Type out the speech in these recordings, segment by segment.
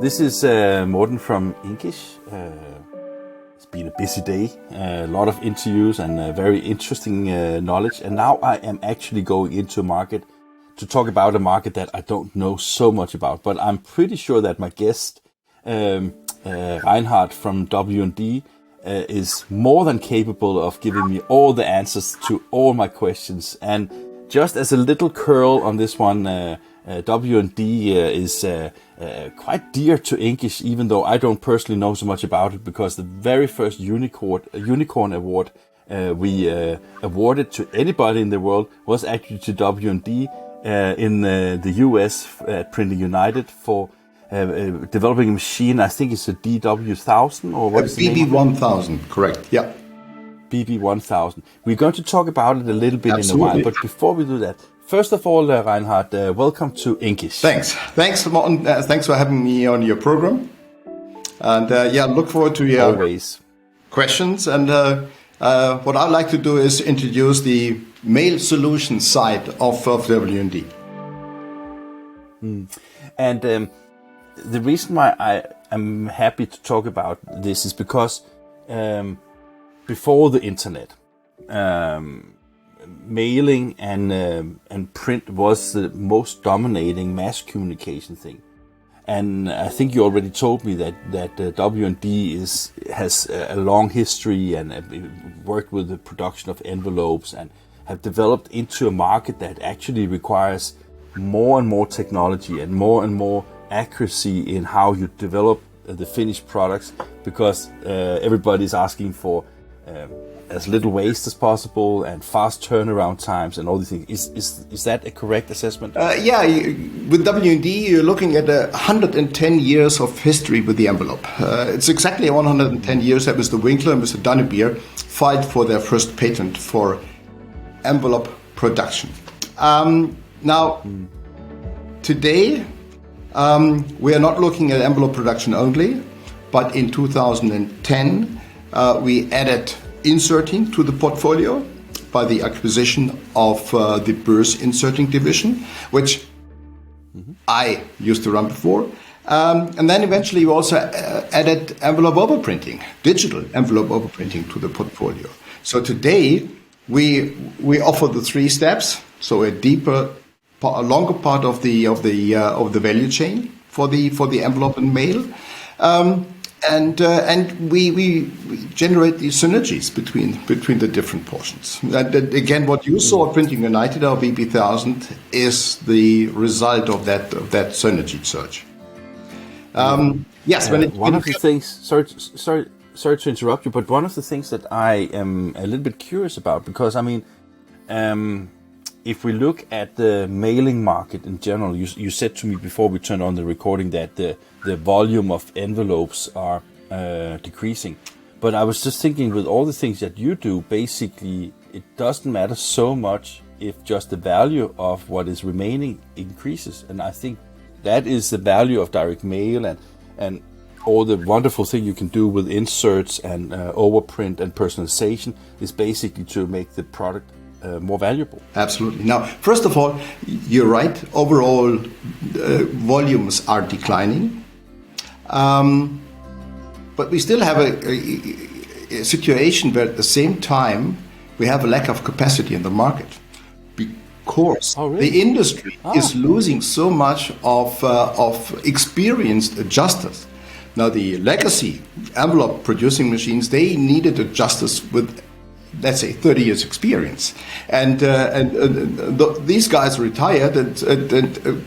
This is Morten from INKISH. It's been a busy day, a lot of interviews and very interesting knowledge. And now I am actually going into a market to talk about a market that I don't know so much about. But I'm pretty sure that my guest, Reinhard from W&D, is more than capable of giving me all the answers to all my questions. And just as a little curl on this one, W&D is quite dear to INKISH, even though I don't personally know so much about it, because the very first unicorn award we awarded to anybody in the world was actually to W&D in the US at Printing United for developing a machine. I think it's a DW1000 or what is the name? BB1000, correct? Yeah. BB1000. We're going to talk about it a little bit in a while, but before we do that, first of all, Reinhard, welcome to INKISH. Thanks, Morten. Thanks for having me on your program. And look forward to your questions. And what I'd like to do is introduce the mail solution side of W&D. And the reason why I am happy to talk about this is because before the internet, mailing and print was the most dominating mass communication thing. And I think you already told me that W&D has a long history and worked with the production of envelopes and have developed into a market that actually requires more and more technology and more accuracy in how you develop the finished products, because everybody's asking for as little waste as possible and fast turnaround times and all these things. Is that a correct assessment? With W&D, you're looking at 110 years of history with the envelope. It's exactly 110 years that Mr. Winkler and Mr. Dünnebier filed for their first patent for envelope production. Today, we are not looking at envelope production only, but in 2010, we added inserting to the portfolio by the acquisition of the Börs inserting division, which I used to run before. And then eventually we also added envelope overprinting, digital envelope overprinting to the portfolio. So today we offer the 3 steps, so a longer part of the value chain for the envelope and mail. And we generate these synergies between the different portions. And again, what you saw at Printing United, our BB1000, is the result of that synergy search. One of the things. Sorry to interrupt you, but one of the things that I am a little bit curious about, because I mean, if we look at the mailing market in general, you said to me before we turned on the recording that the volume of envelopes are decreasing. But I was just thinking, with all the things that you do, basically it doesn't matter so much if just the value of what is remaining increases. And I think that is the value of direct mail and all the wonderful thing you can do with inserts and overprint and personalization is basically to make the product more valuable. Absolutely. Now, first of all, you're right. Overall, volumes are declining, but we still have a situation where at the same time we have a lack of capacity in the market, because the industry is losing so much of experienced adjusters. Now, the legacy envelope producing machines, they needed adjusters with, let's say, 30 years experience. And these guys retired, and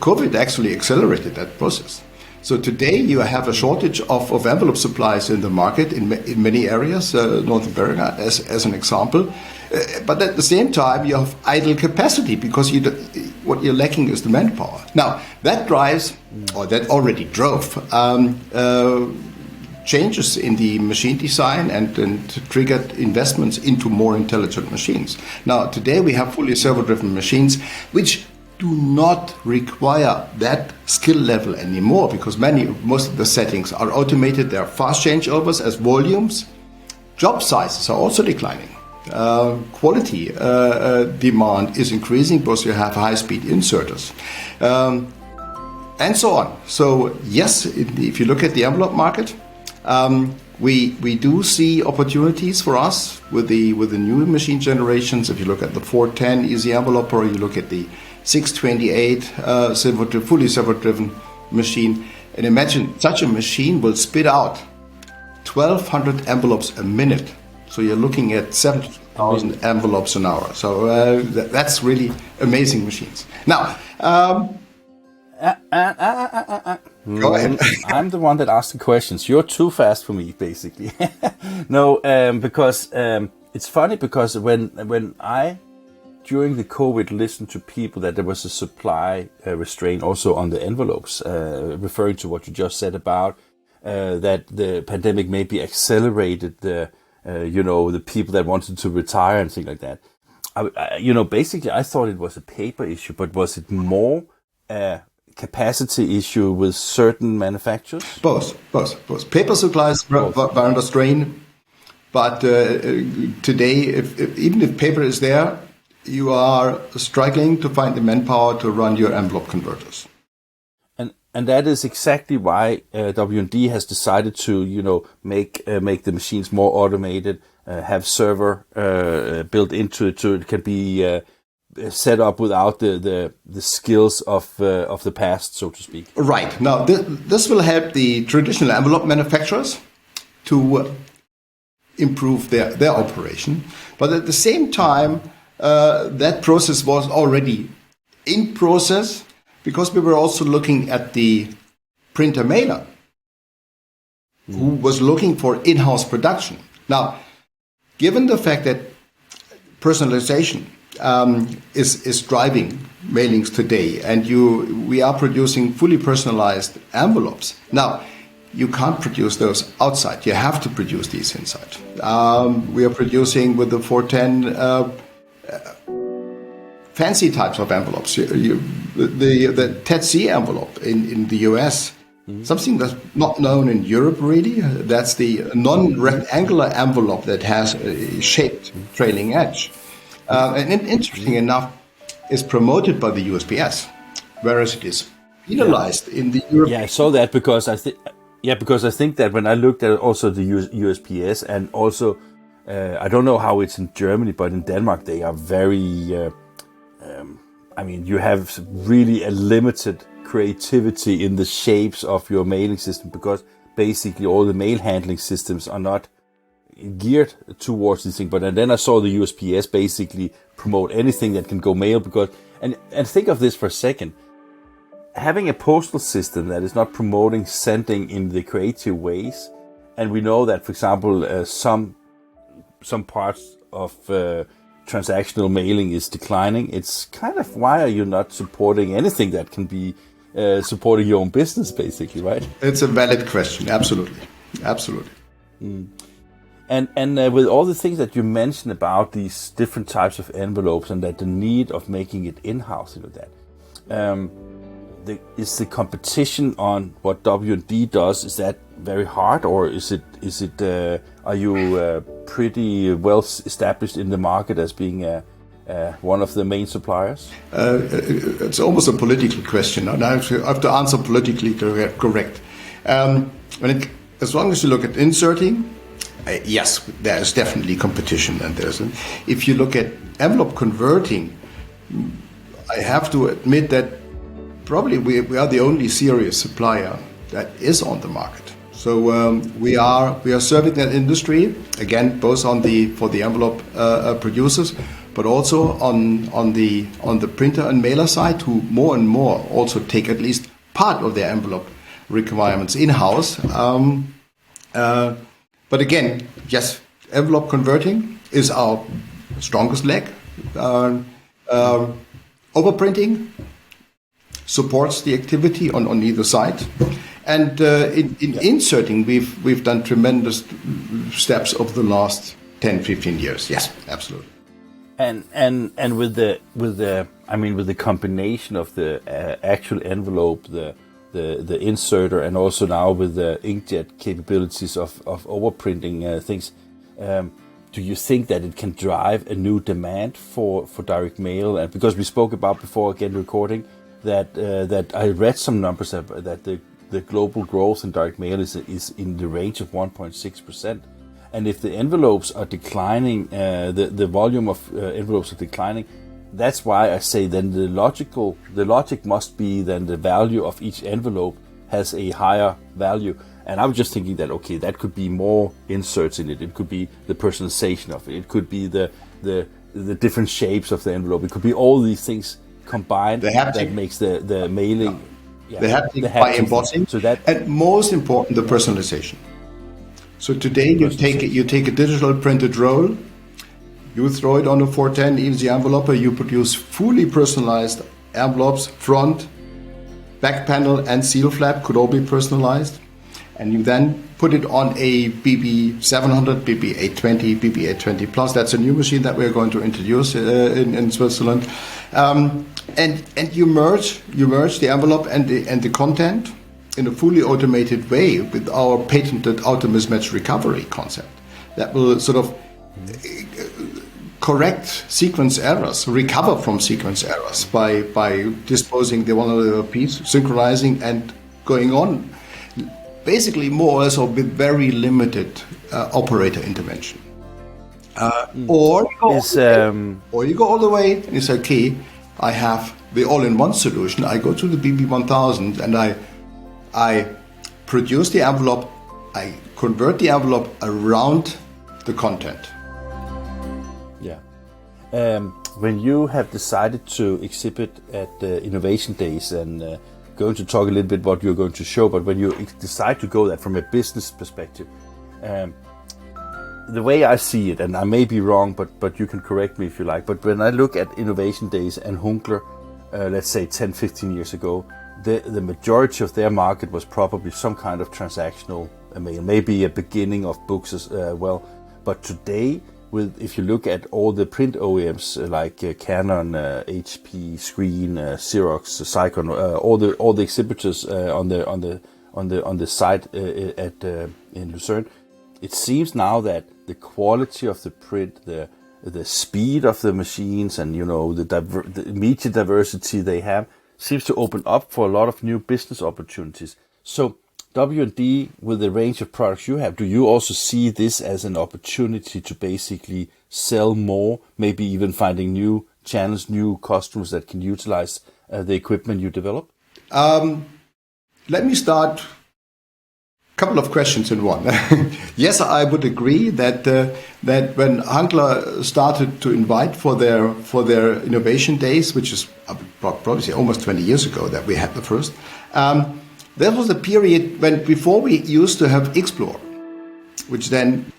COVID actually accelerated that process. So today you have a shortage of envelope supplies in the market in many areas, North America as an example. But at the same time, you have idle capacity, because what you're lacking is the manpower. Now, that drives, or that already drove, changes in the machine design and triggered investments into more intelligent machines. Now, today we have fully servo-driven machines which do not require that skill level anymore, because most of the settings are automated. There are fast changeovers as volumes. Job sizes are also declining. Quality demand is increasing because you have high-speed inserters. and so on. So yes, if you look at the envelope market, we do see opportunities for us with the new machine generations. If you look at the 410 easy envelope, or you look at the 628 fully servo-driven machine, and imagine such a machine will spit out 1,200 envelopes a minute. So you're looking at 70,000 envelopes an hour. So that's really amazing machines. Now, go ahead. I'm the one that asked the questions. You're too fast for me, basically. No, because it's funny because when I, during the COVID, listened to people that there was a supply restraint also on the envelopes, referring to what you just said about that the pandemic maybe accelerated the people that wanted to retire and things like that. Basically, I thought it was a paper issue, but was it more capacity issue with certain manufacturers? Both. Paper supplies were under strain, but today, even if paper is there, you are struggling to find the manpower to run your envelope converters. And that is exactly why W&D has decided to, make the machines more automated, have server built into it, so it can be set up without the skills of the past, so to speak. Right. Now, this will help the traditional envelope manufacturers to improve their operation. But at the same time, that process was already in process, because we were also looking at the printer mailer, who was looking for in-house production. Now, given the fact that personalization is driving mailings today, and we are producing fully personalized envelopes. Now, you can't produce those outside. You have to produce these inside. We are producing with the 410 fancy types of envelopes. The TED-C envelope in the US, something that's not known in Europe really. That's the non-rectangular envelope that has a shaped trailing edge. And interesting enough, is promoted by the USPS, whereas it is penalized in the Europe. Yeah, I saw that because I think that when I looked at also the USPS, and also I don't know how it's in Germany, but in Denmark they are very. You have really a limited creativity in the shapes of your mailing system, because basically all the mail handling systems are not geared towards this thing. But then I saw the USPS basically promote anything that can go mail, because and think of this for a second. Having a postal system that is not promoting sending in the creative ways, and we know that, for example, some parts of transactional mailing is declining. It's kind of, why are you not supporting anything that can be supporting your own business, basically, right? It's a valid question. Absolutely. And with all the things that you mentioned about these different types of envelopes, and that the need of making it in-house, is the competition on what W&D does, is that very hard, or is it are you pretty well established in the market as being one of the main suppliers? It's almost a political question, and I have to answer politically correct. As long as you look at inserting, yes, there is definitely competition, and if you look at envelope converting, I have to admit that probably we are the only serious supplier that is on the market. So we are serving that industry again, both for the envelope producers, but also on the printer and mailer side, who more and more also take at least part of their envelope requirements in-house. But again, yes, envelope converting is our strongest leg. Overprinting supports the activity on either side. And in inserting, we've done tremendous steps over the last 10, 15 years. Yes, absolutely. And with the combination of the actual envelope, the inserter, and also now with the inkjet capabilities of overprinting things, do you think that it can drive a new demand for direct mail? And because we spoke about before, again, recording, that I read some numbers that the global growth in direct mail is in the range of 1.6%. And if the envelopes are declining, the volume of envelopes are declining, that's why I say then the logic must be then the value of each envelope has a higher value. And I was just thinking that, okay, that could be more inserts in it. It could be the personalization of it. It could be the different shapes of the envelope. It could be all these things combined that makes the mailing. Yeah, the haptic by embossing. So that, and most important, the personalization. So today you take a digital printed roll, you throw it on a 410 easy envelope, you produce fully personalized envelopes, front, back panel and seal flap could all be personalized. And you then put it on a BB700, BB820, BB820 Plus. That's a new machine that we're going to introduce in Switzerland. And you merge the envelope and the content in a fully automated way with our patented auto-mismatch recovery concept that will sort of correct sequence errors, recover from sequence errors by disposing the vulnerable piece, synchronizing and going on, basically more or less with very limited operator intervention. Or you go all the way and you say, okay, I have the all-in-one solution. I go to the BB1000 and I produce the envelope, I convert the envelope around the content. Yeah. When you have decided to exhibit at the Innovation Days, and going to talk a little bit what you're going to show, but when you decide to go that from a business perspective, the way I see it, and I may be wrong, but you can correct me if you like, but when I look at Innovation Days and Hunkeler, let's say 10, 15 years ago, the majority of their market was probably some kind of transactional mail, maybe a beginning of books as well. But today, if you look at all the print OEMs like Canon, HP, Screen, Xerox, Cycon, all the exhibitors on the site in Lucerne, it seems now that the quality of the print, the speed of the machines, and the media diversity they have, seems to open up for a lot of new business opportunities. So W&D, with the range of products you have, do you also see this as an opportunity to basically sell more, maybe even finding new channels, new customers that can utilize the equipment you develop? Let me start a couple of questions in one. Yes, I would agree that when Hunkeler started to invite for their innovation days, which is probably almost 20 years ago that we had the first, there was a period before we used to have Explore, which then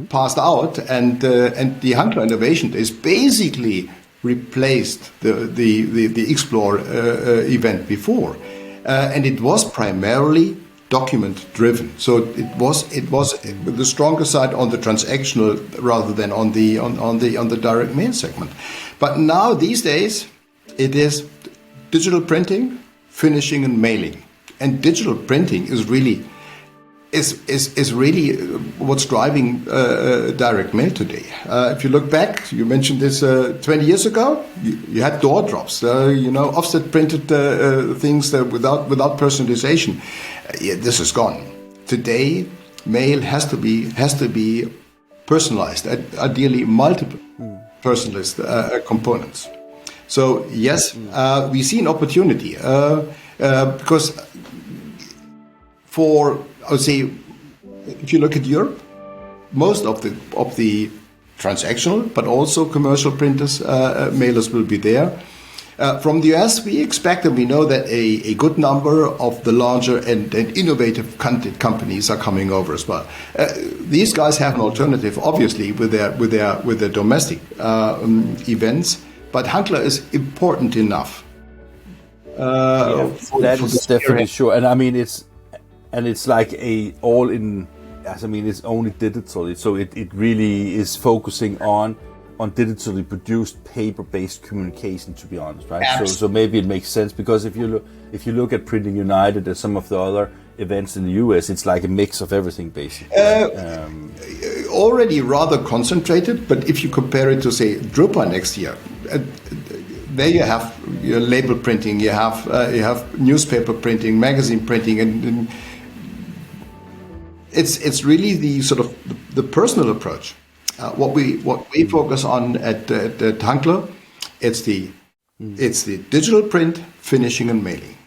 passed out, and the Hunkeler Innovation Days basically replaced the Explore event before, and it was primarily document driven. So it was the stronger side on the transactional rather than on the direct mail segment. But now these days it is digital printing, finishing and mailing. And digital printing is really what's driving direct mail today. If you look back, you mentioned this 20 years ago, you had door drops, offset printed things without personalization. This is gone. Today, mail has to be personalized, ideally multiple personalized components. So yes, we see an opportunity because I would say, if you look at Europe, most of the transactional, but also commercial printers, mailers will be there. From the US, we expect and we know that a good number of the larger and innovative companies are coming over as well. These guys have an alternative, obviously, with their domestic events, but Hunkeler is important enough. That is definitely sure, and I mean it's like it's only digital, so it really is focusing on digitally produced paper-based communication, to be honest, right? So maybe it makes sense, because if you look at Printing United and some of the other events in the US, it's like a mix of everything, basically. Already rather concentrated, but if you compare it to, say, Drupa next year, there you have your label printing, you have newspaper printing, magazine printing, and it's really the sort of the personal approach. What we focus on at Hunkeler, it's the digital print, finishing, and mailing.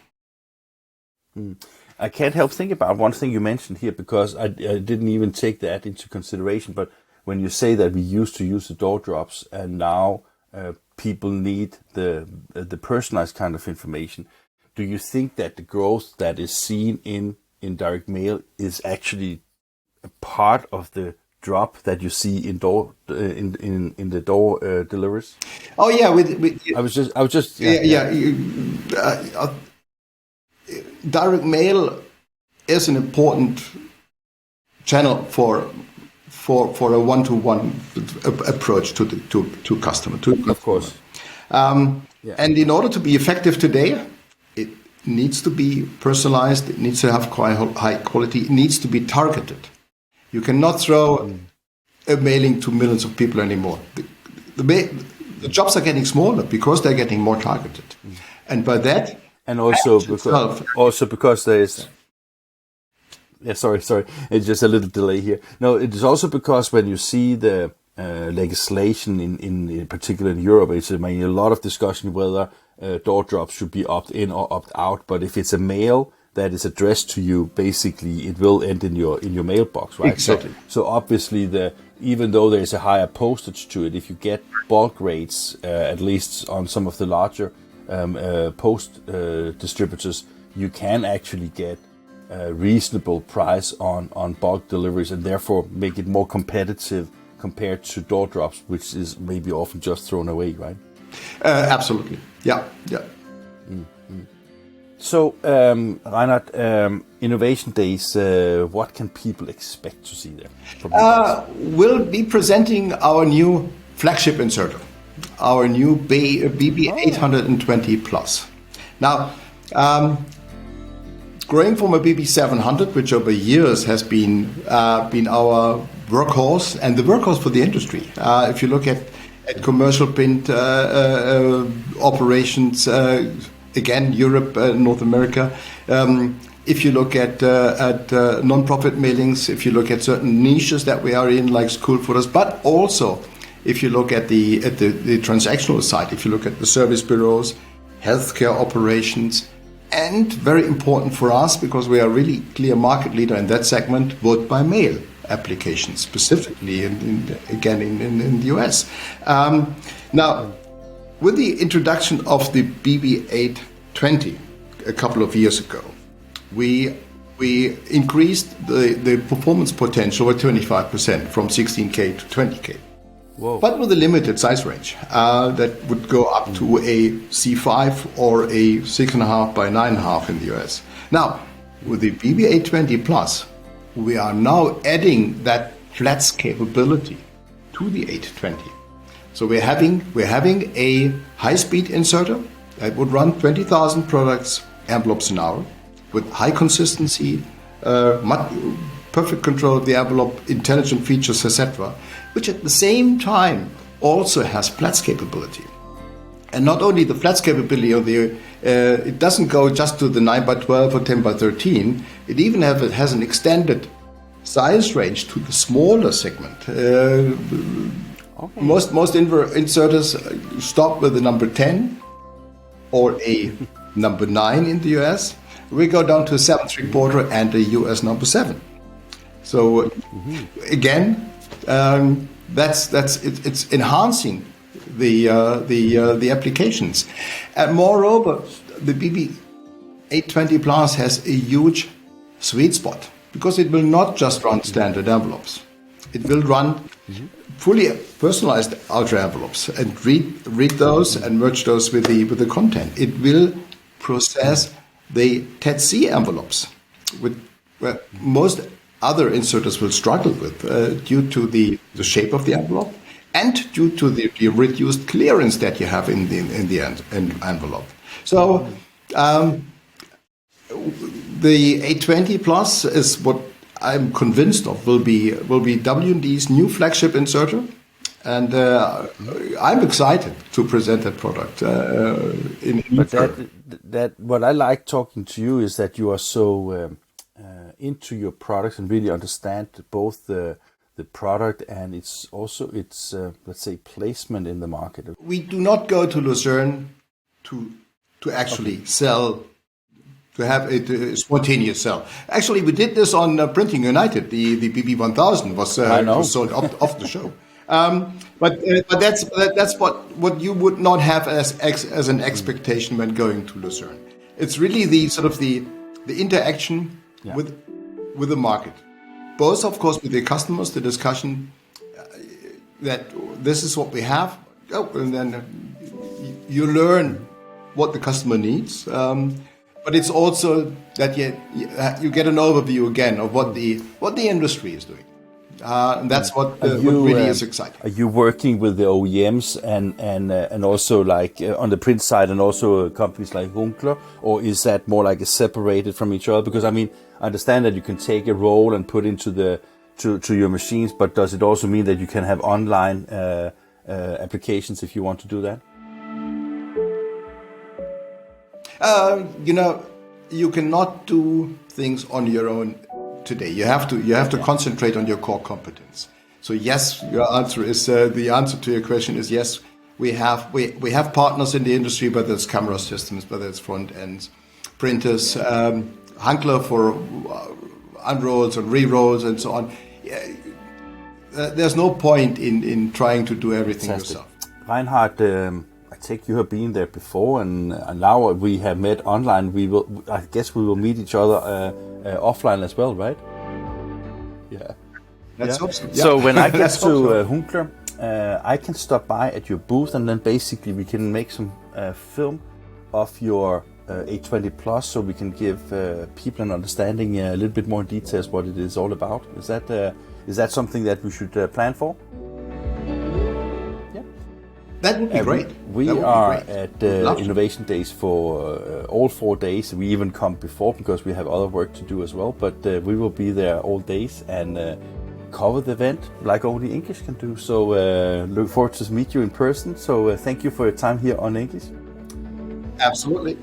I can't help think about one thing you mentioned here, because I didn't even take that into consideration. But when you say that we used to use the door drops and now people need the personalized kind of information, do you think that the growth that is seen in direct mail is actually a part of the drop that you see in the door deliveries? Oh yeah, I was just direct mail is an important channel for a one-to-one approach to customer. Of course. And in order to be effective today, it needs to be personalized. It needs to have quite high quality. It needs to be targeted. You cannot throw a mailing to millions of people anymore. The jobs are getting smaller because they're getting more targeted, and by that. And also because there is... Yeah, sorry. It's just a little delay here. No, it is also because when you see the legislation in particular in Europe, it's a lot of discussion whether door drops should be opt-in or opt-out. But if it's a mail that is addressed to you, basically it will end in your mailbox, right? Exactly. So obviously even though there is a higher postage to it, if you get bulk rates, at least on some of the larger post distributors, you can actually get a reasonable price on bulk deliveries, and therefore make it more competitive compared to door drops, which is maybe often just thrown away, right? Absolutely. Yeah. So, Reinhard, Innovation Days, what can people expect to see there? We'll be presenting our new flagship inserter, our new BB 820 Plus. Now, growing from a BB 700, which over years has been our workhorse and the workhorse for the industry. If you look at commercial print operations, again, Europe, North America. If you look at non-profit mailings, if you look at certain niches that we are in, like school footers, but also if you look at the transactional side, if you look at the service bureaus, healthcare operations, and very important for us, because we are really clear market leader in that segment, vote by mail applications, specifically in the US. Now, with the introduction of the BB 820 a couple of years ago, we increased the performance potential by 25% from 16K to 20K. Whoa. But with a limited size range that would go up to a C5 or a 6.5 by 9.5 in the US. Now, with the BB 820 Plus, we are now adding that flats capability to the 820. So we're having a high-speed inserter that would run 20,000 products, envelopes an hour, with high consistency, perfect control of the envelope, intelligent features, etc., which at the same time also has flats capability. And not only the flats capability of it doesn't go just to the 9 by 12 or 10 by 13. It even has an extended size range to the smaller segment. Okay. Most inserters stop with the number 10 or a number 9 in the US. We go down to a 7.75 and a US number 7. So again, it's enhancing the applications, and moreover, the BB 820 Plus has a huge sweet spot because it will not just run standard envelopes. It will run fully personalized ultra envelopes and read those and merge those with the content. It will process the TED-C envelopes, with most other inserters will struggle with due to the shape of the envelope and due to the reduced clearance that you have in the envelope. So the 820 Plus is what I'm convinced of will be W&D's new flagship inserter, And I'm excited to present that product. But that what I like talking to you is that you are so into your products and really understand both the product and its let's say placement in the market. We do not go to Lucerne to actually sell, to have a spontaneous sell. Actually, we did this on Printing United. The BB1000 was sold off the show. But that's what you would not have as an expectation when going to Lucerne. It's really the sort of the interaction with the market, both of course with the customers, the discussion that this is what we have, and then you learn what the customer needs. But it's also that you get an overview again of what the industry is doing. And that's what really is exciting. Are you working with the OEMs and also like on the print side and also companies like Winkler, or is that more like separated from each other? Because I mean, I understand that you can take a roll and put into to your machines, but does it also mean that you can have online applications if you want to do that? You cannot do things on your own today. You have to concentrate on your core competence. So yes, your answer is the answer to your question is yes. We have partners in the industry, whether it's camera systems, whether it's front ends, printers, Hunkeler for unrolls and re-rolls and so on. There's no point in trying to do everything yourself. Reinhard, I think you have been there before, and now we have met online. I guess we will meet each other offline as well, right? Yeah. Let's hope so. So when I get to Winkler, I can stop by at your booth, and then basically we can make some film of your A20 Plus, so we can give people an understanding a little bit more in details what it is all about. Is that something that we should plan for? That would be great. We are at Innovation Days for all 4 days. We even come before because we have other work to do as well. But we will be there all days and cover the event like only INKISH can do. So look forward to meet you in person. So thank you for your time here on INKISH. Absolutely.